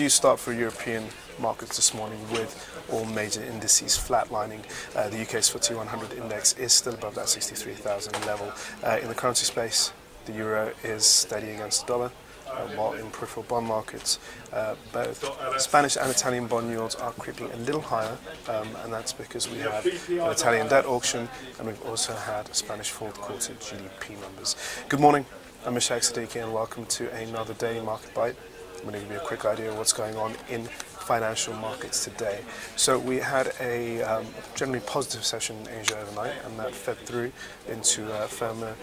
Subdued start for European markets this morning with all major indices flatlining. The UK's FTSE 100 index is still above that 63,000 level. In the currency space, the euro is steady against the dollar, while in peripheral bond markets, both Spanish and Italian bond yields are creeping a little higher, and that's because we have an Italian debt auction and we've also had Spanish fourth quarter GDP numbers. Good morning, I'm Ishaq, Siddiqi, and welcome to another Daily Market Bite. I'm going to give you a quick idea of what's going on in financial markets today. So we had a generally positive session in Asia overnight, and that fed through into firmer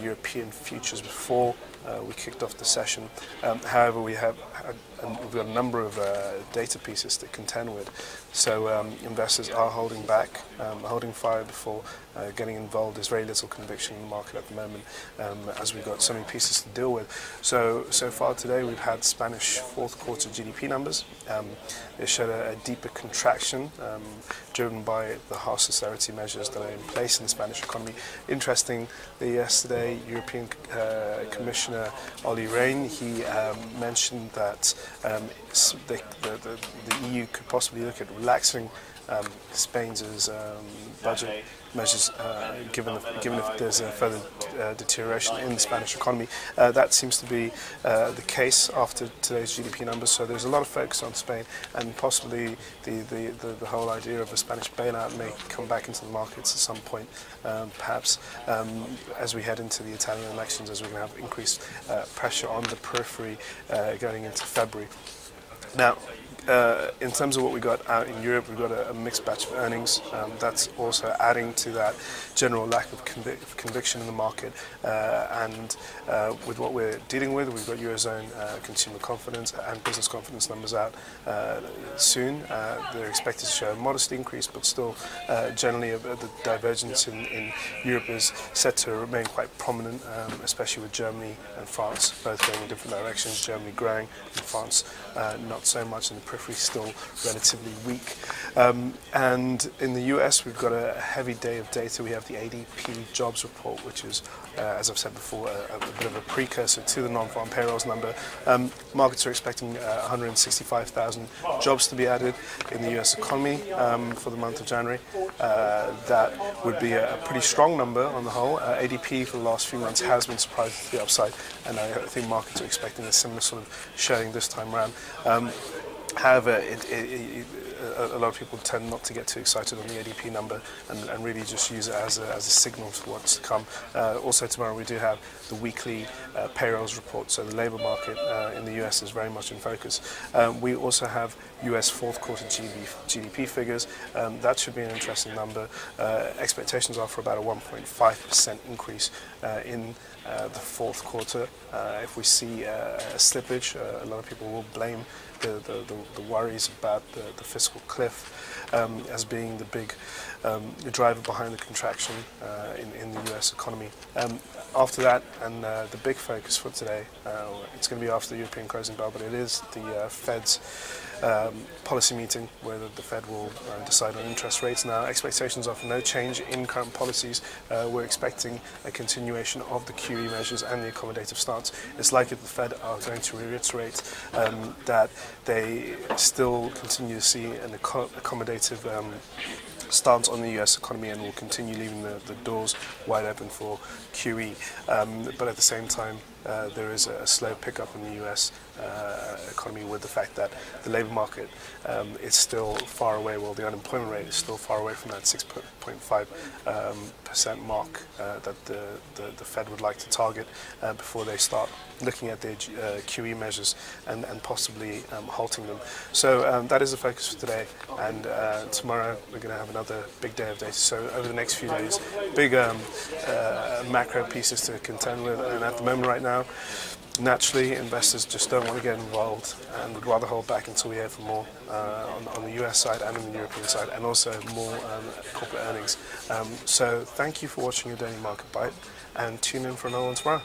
European futures before we kicked off the session. However, we've got a number of data pieces to contend with. So investors are holding back, holding fire before getting involved. There's very little conviction in the market at the moment, as we've got so many pieces to deal with. So far today we've had Spanish fourth quarter GDP numbers. They showed a deeper contraction driven by the harsh austerity measures that are in place in the Spanish economy. Interesting that yesterday European Commissioner Olli Rehn, he mentioned that the EU could possibly look at relaxing Spain's budget measures, given if there's a further deterioration in the Spanish economy. That seems to be the case after today's GDP numbers. So there's a lot of focus on Spain, and possibly the whole idea of a Spanish bailout may come back into the markets at some point, perhaps as we head into the Italian elections, as we're going to have increased pressure on the periphery going into February. Now, in terms of what we got out in Europe, we've got a mixed batch of earnings. That's also adding to that general lack of conviction in the market. And with what we're dealing with, we've got Eurozone consumer confidence and business confidence numbers out soon. They're expected to show a modest increase, but still generally the divergence in Europe is set to remain quite prominent, especially with Germany and France both going in different directions. Germany growing and France not so much, in the periphery still relatively weak. And in the US, we've got a heavy day of data. We have the ADP jobs report, which is, as I've said before, a bit of a precursor to the nonfarm payrolls number. Markets are expecting 165,000 jobs to be added in the US economy for the month of January. That would be a pretty strong number on the whole. ADP for the last few months has been surprised to the upside, and I think markets are expecting a similar sort of showing this time around. However, a lot of people tend not to get too excited on the ADP number and really just use it as a signal for what's to come. Also tomorrow we do have the weekly payrolls report, so the labour market in the US is very much in focus. We also have US fourth quarter GDP figures. That should be an interesting number. Expectations are for about a 1.5% increase in the fourth quarter. If we see a slippage, a lot of people will blame the worries about the fiscal cliff as being the big driver behind the contraction in the US economy. After that, and the big focus for today, it's going to be after the European closing bell, but it is the Fed's policy meeting where the Fed will decide on interest rates. Now, expectations are for no change in current policies. We're expecting a continuation of the QE measures and the accommodative stance. It's likely the Fed are going to reiterate that they still continue to see an accommodative stance on the US economy and will continue leaving the doors wide open for QE. But at the same time, there is a slow pickup in the US economy with the fact that the labour market is still far away, well, the unemployment rate is still far away from that 6.5% mark that the Fed would like to target before they start looking at their QE measures and possibly halting them. So that is the focus for today, and tomorrow we're going to have another big day of data. So over the next few days, big macro pieces to contend with, and at the moment right now, naturally, investors just don't want to get involved and would rather hold back until we hear from more on the US side and on the European side, and also more corporate earnings. So thank you for watching your Daily Market Bite, and tune in for another one tomorrow.